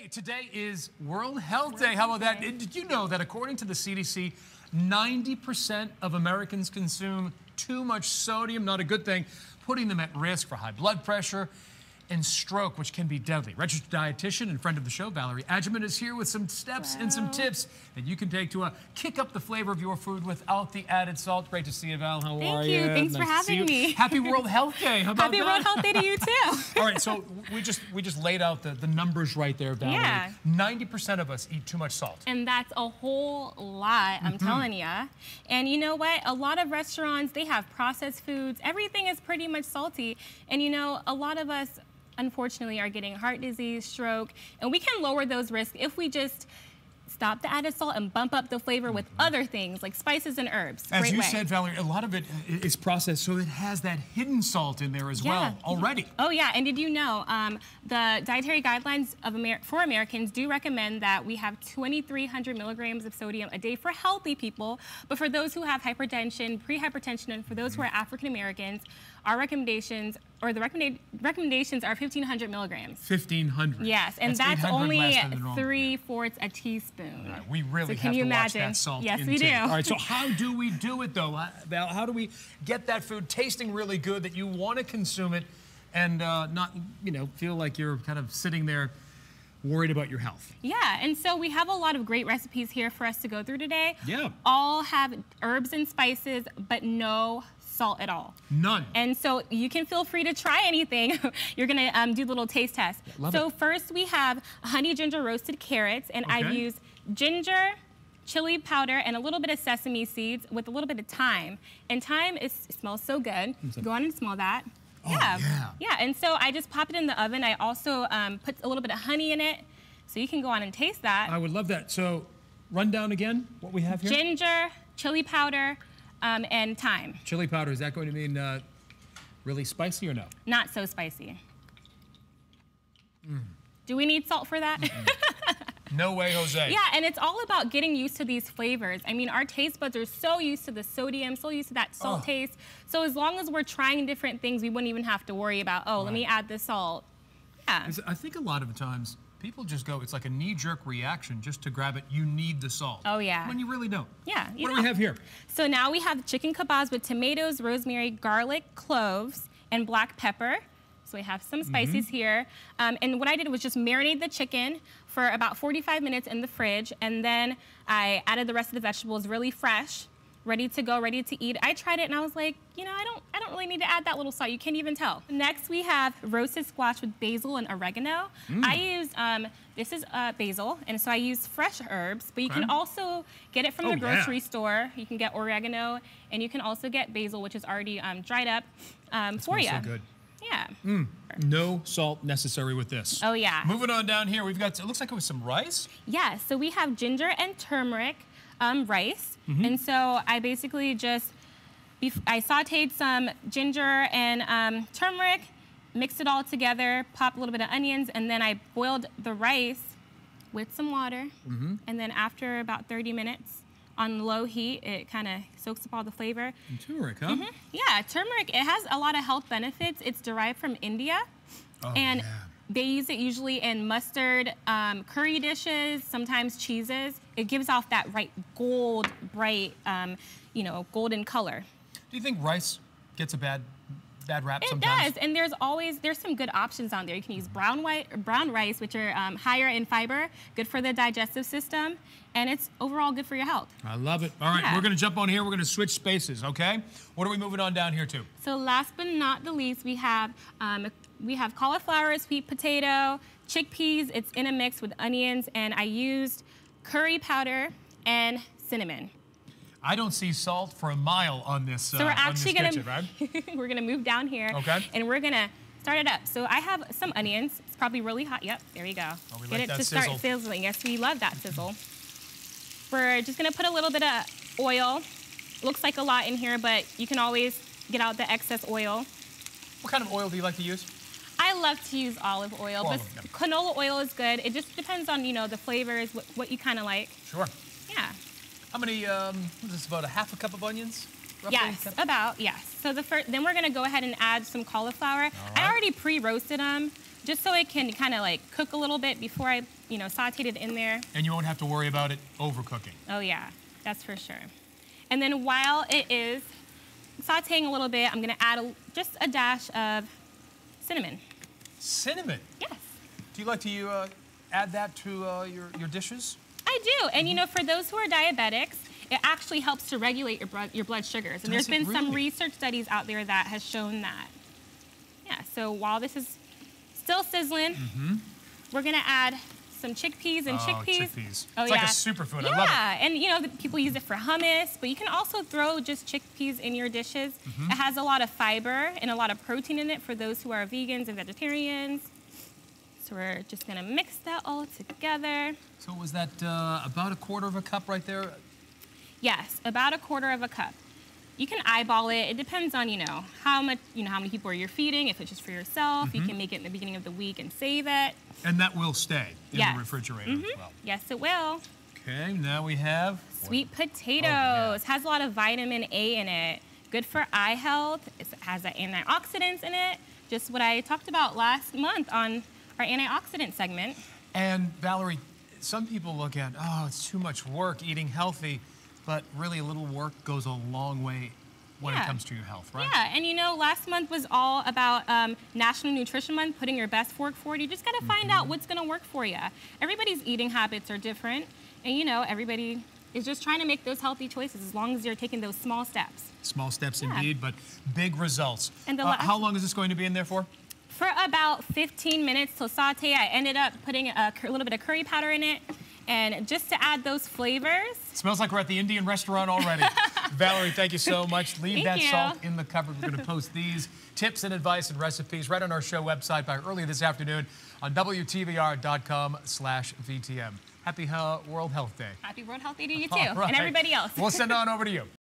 Hey, today is World Health Day. How about that? Did you know that according to the CDC, 90% of Americans consume too much sodium, not a good thing, putting them at risk for high blood pressure and stroke, which can be deadly. Registered dietitian and friend of the show, Valerie Agyeman, is here with some steps and some tips that you can take to kick up the flavor of your food without the added salt. Great to see you, Val. How are you? Thanks for having me. Happy World Health Day. How about Happy that? World Health Day to you too. All right, so we just laid out the numbers right there, Valerie. Yeah. 90% of us eat too much salt. And that's a whole lot, I'm telling you. And you know what? A lot of restaurants, they have processed foods. Everything is pretty much salty. And you know, a lot of us, unfortunately, are getting heart disease, stroke, and we can lower those risks if we just stop the added salt and bump up the flavor with other things like spices and herbs. As you said, Valerie, a lot of it is processed, so it has that hidden salt in there as well already. Oh yeah, and did you know the dietary guidelines for Americans do recommend that we have 2,300 milligrams of sodium a day for healthy people, but for those who have hypertension, pre-hypertension, and for those who are African Americans, our recommendations, or the recommendations are 1,500 milligrams. 1,500. Yes, and that's only 3/4 a teaspoon. Right, we really so have to imagine? watch that salt Yes, intake. we do. All right, so how do we do it though, Val? How do we get that food tasting really good that you want to consume it and not, feel like you're kind of sitting there worried about your health? Yeah, and so we have a lot of great recipes here for us to go through today. Yeah. All have herbs and spices, but no salt at all. None. And so you can feel free to try anything. You're gonna do a little taste test. So first we have honey ginger roasted carrots, and I've used ginger, chili powder, and a little bit of sesame seeds with a little bit of thyme. And thyme it smells so good. Go on and smell that. Oh, yeah. Yeah, and so I just pop it in the oven. I also put a little bit of honey in it, so you can go on and taste that. I would love that. So run down again what we have here. Ginger, chili powder, and thyme. Chili powder, is that going to mean really spicy or no? Not so spicy. Do we need salt for that? No way, Jose. Yeah, and it's all about getting used to these flavors. I mean, our taste buds are so used to the sodium, so used to that salt taste. So as long as we're trying different things, we wouldn't even have to worry about, let me add this salt. Yeah. I think a lot of the times, people just go, it's like a knee-jerk reaction just to grab it. You need the salt. Oh, yeah. When you really don't. Yeah. What do we have here? So now we have chicken kebabs with tomatoes, rosemary, garlic, cloves, and black pepper. So we have some spices here. And what I did was just marinate the chicken for about 45 minutes in the fridge, and then I added the rest of the vegetables really fresh, ready to go, ready to eat. I tried it and I was like, I don't really need to add that little salt. You can't even tell. Next we have roasted squash with basil and oregano. I used, this is basil, and so I use fresh herbs, but you can also get it from the grocery store. You can get oregano, and you can also get basil, which is already dried up for you. So good. Yeah. No salt necessary with this. Oh, yeah. Moving on down here, we've got, it looks like it was some rice. Yeah, so we have ginger and turmeric rice. And so I basically just, I sauteed some ginger and turmeric, mixed it all together, popped a little bit of onions, and then I boiled the rice with some water. And then after about 30 minutes on low heat, it kind of soaks up all the flavor. And turmeric, huh? Yeah, turmeric, it has a lot of health benefits. It's derived from India. And they use it usually in mustard, curry dishes, sometimes cheeses. It gives off that bright, golden color. Do you think rice gets a bad rap sometimes? It does, and there's some good options on there. You can use brown rice, which are higher in fiber, good for the digestive system, and it's overall good for your health. I love it. All right, we're gonna jump on here. We're gonna switch spaces, okay? What are we moving on down here to? So last but not the least, we have cauliflower, sweet potato, chickpeas. It's in a mix with onions, and I used curry powder and cinnamon. I don't see salt for a mile on this. So we're actually kitchen, right? we're gonna move down here, and we're gonna start it up. So I have some onions. It's probably really hot. Yep, there we go. Oh, we Get like it that to sizzle. start sizzling. Yes, we love that sizzle. We're just gonna put a little bit of oil. Looks like a lot in here, but you can always get out the excess oil. What kind of oil do you like to use? I love to use olive oil, but canola oil is good. It just depends on, the flavors, what you kind of like. Sure. Yeah. How many, what is this, about a half a cup of onions? Roughly? Yes. So then we're gonna go ahead and add some cauliflower. I already pre-roasted them, just so it can kind of like cook a little bit before I, sauteed it in there. And you won't have to worry about it overcooking. Oh yeah, that's for sure. And then while it is sauteing a little bit, I'm gonna add just a dash of cinnamon. Cinnamon? Yes. Do you like to add that to your dishes? I do, and for those who are diabetics, it actually helps to regulate your blood sugars. And there's been some research studies out there that has shown that. Yeah, so while this is still sizzling, we're gonna add some chickpeas and chickpeas. Oh, it's like a superfood. Yeah, I love it. and people use it for hummus, but you can also throw just chickpeas in your dishes. It has a lot of fiber and a lot of protein in it for those who are vegans and vegetarians. So we're just gonna mix that all together. So was that about a quarter of a cup right there? Yes, about a quarter of a cup. You can eyeball it. It depends on, how much, how many people you're feeding. If it's just for yourself, you can make it in the beginning of the week and save it. And that will stay in the refrigerator as well. Yes, it will. Okay, now we have sweet potatoes. Oh, yeah. Has a lot of vitamin A in it. Good for eye health. It has antioxidants in it. Just what I talked about last month on our antioxidant segment. And Valerie, some people look at, it's too much work eating healthy. But really, a little work goes a long way when it comes to your health, right? Yeah, and last month was all about National Nutrition Month, putting your best fork forward. You just got to find out what's going to work for you. Everybody's eating habits are different, and everybody is just trying to make those healthy choices as long as you're taking those small steps. Small steps indeed, but big results. And how long is this going to be in there for? For about 15 minutes till saute. I ended up putting a little bit of curry powder in it. And just to add those flavors. It smells like we're at the Indian restaurant already. Valerie, thank you so much. Leave that salt in the cupboard. We're going to post these tips and advice and recipes right on our show website by early this afternoon on WTVR.com/VTM. Happy World Health Day. Happy World Health Day to you too, Right. and everybody else. We'll send on over to you.